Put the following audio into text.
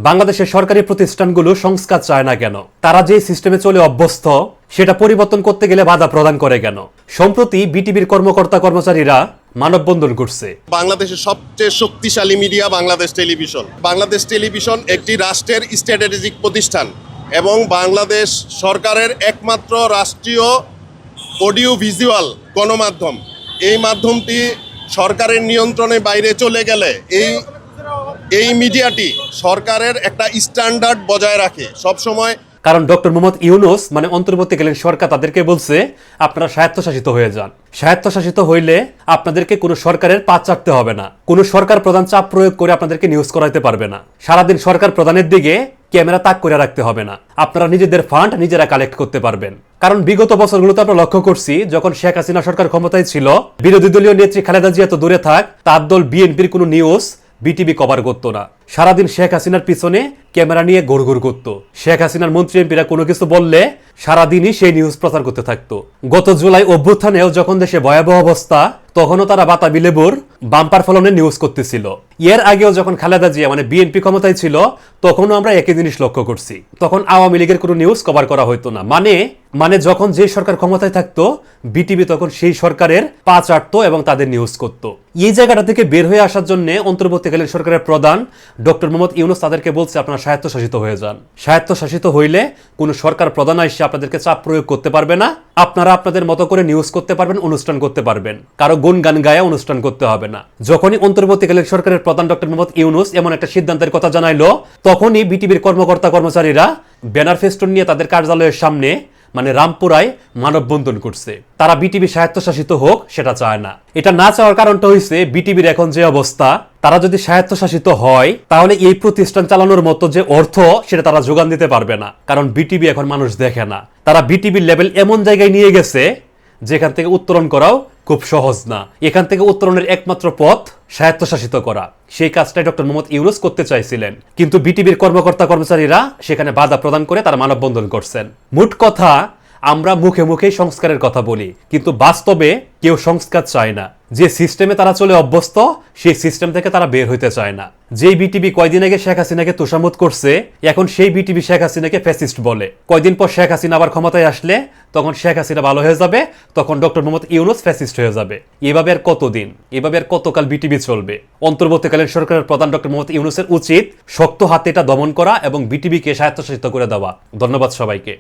বাংলাদেশের সরকারি প্রতিষ্ঠানগুলো সংস্কার চায় না কেন? তারা যে সিস্টেমে চলে অভ্যস্ত সেটা পরিবর্তন করতে গেলে বাধা প্রদান করে কেন? সম্প্রতি বিটিভির কর্মকর্তা কর্মচারীরা মানববন্ধন করছে। বাংলাদেশের সবচেয়ে শক্তিশালী media Bangladesh television. Bangladesh television একটি রাষ্ট্রের স্ট্র্যাটেজিক প্রতিষ্ঠান এবং বাংলাদেশ সরকারের একমাত্র রাষ্ট্রীয় অডিও ভিজুয়াল গণমাধ্যম। এই মাধ্যমটি সরকারের নিয়ন্ত্রণের বাইরে চলে গেলে এই মিডিয়াটি সরকারের একটা স্ট্যান্ডার্ড বজায় রাখে সবসময়। কারণ ডক্টর মোহাম্মদ ইউনূস মানে অন্তর্বর্তীকালীন সরকার তাদেরকে বলছে আপনারা স্বায়ত্তশাসিত হয়ে যান। স্বায়ত্তশাসিত হইলে আপনাদেরকে কোনো সরকারের পা চাটতে হবে না, কোনো সরকার প্রধান চাপ প্রয়োগ করে আপনাদেরকে নিউজ করাইতে পারবে না, সারাদিন সরকার প্রধানের দিকে ক্যামেরা তাক করে রাখতে হবে না, আপনারা নিজেদের ফান্ড নিজেরা কালেক্ট করতে পারবেন। কারণ বিগত বছরগুলোতে আমরা লক্ষ্য করছি যখন শেখ হাসিনা সরকার ক্ষমতায় ছিল, বিরোধী দলীয় নেত্রী খালেদা জিয়া তো দূরে থাক, তার দল বিএনপির কোনো নিউজ বিটিভি কভার করতো না। সারাদিন শেখ হাসিনার পিছনে ক্যামেরা নিয়ে ঘুরঘুর করতো। শেখ হাসিনার মন্ত্রী এমপিরা কোনো কিছু বললে সারাদিনই সেই নিউজ প্রচার করতে থাকতো। গত জুলাই অভ্যুত্থানেও যখন দেশে ভয়াবহ অবস্থা, তখনও তারা বাতাবি লেবুর বাম্পার ফলনে নিউজ করতেছিল। এর আগেও যখন খালেদা জিয়া মানে বিএনপি ক্ষমতায় ছিল, তখনও আমরা একই জিনিস লক্ষ্য করছি। তখন আওয়ামী লীগের কোনো নিউজ কভার করা হইতো না। মানে যখন যে সরকার ক্ষমতায় থাকতো, বিটিভি তখন সেই সরকারের পা চাটতো এবং তাদের নিউজ করতো। এই জায়গাটা থেকে বের হয়ে আসার জন্য অন্তর্বর্তীকালীন সরকারের প্রধান ডক্টর মোহাম্মদ ইউনূস তাদেরকে বলছে আপনারা স্বায়ত্তশাসিত হয়ে যান। স্বায়ত্তশাসিত হইলে কোনো সরকার প্রধান এসে আপনাদেরকে চাপ প্রয়োগ করতে পারবে না, আপনারা আপনাদের মতো করে নিউজ করতে পারবেন, অনুষ্ঠান করতে পারবেন, কারো গুণ গান গায়া অনুষ্ঠান করতে হবে না। যখনই অন্তর্বর্তীকালীন সরকারের প্রধান ডক্টর মোহাম্মদ ইউনূস এমন একটা সিদ্ধান্তের কথা জানাইলো, তখনই বিটিভির কর্মকর্তা কর্মচারীরা ব্যানার ফেস্টুন নিয়ে তাদের কার্যালয়ের সামনে মানে রামপুরায় মানববন্ধন করছে। তারা বিটিভি স্বায়ত্তশাসিত হোক সেটা চায় না। এটা না চাওয়ার কারণটা হইছে বিটিভির এখন যে অবস্থা, তারা যদি স্বায়ত্তশাসিত হয় তাহলে এই প্রতিষ্ঠান চালানোর মতো যে অর্থ সেটা তারা যোগান দিতে পারবে না। কারণ বিটিভি এখন মানুষ দেখে না। তারা বিটিভির লেভেল এমন জায়গায় নিয়ে গেছে যেখান থেকে উত্তরণ করাও খুব সহজ না। এখান থেকে উত্তরণের একমাত্র পথ স্বায়ত্তশাসিত করা। সেই কাজটাই ডক্টর মোহাম্মদ ইউনূস করতে চাইছিলেন, কিন্তু বিটিভির কর্মকর্তা কর্মচারীরা সেখানে বাধা প্রদান করে তারা মানববন্ধন করছেন। মোট কথা, আমরা মুখে মুখেই সংস্কারের কথা বলি, কিন্তু বাস্তবে কেউ সংস্কার চায় না। যে সিস্টেমে তারা চলে অভ্যস্ত, সেই সিস্টেম থেকে তারা বের হইতে চায় না। যেই বিটিভি কয়দিন আগে শেখ হাসিনাকে তোষামোদ করছে, এখন সেই বিটিভি শেখ হাসিনাকে ফ্যাসিস্ট বলে। কয়দিন পর শেখ হাসিনা আবার ক্ষমতায় আসলে তখন শেখ হাসিনা ভালো হয়ে যাবে, তখন ডক্টর মোহাম্মদ ইউনূস ফ্যাসিস্ট হয়ে যাবে। এভাবে আর কতদিন, এভাবে আর কতকাল বিটিভি চলবে? অন্তর্বর্তীকালীন সরকারের প্রধান ডক্টর মোহাম্মদ ইউনূসের উচিত শক্ত হাতে এটা দমন করা এবং বিটিভিকে স্বায়ত্তশাসিত করে দেওয়া। ধন্যবাদ সবাইকে।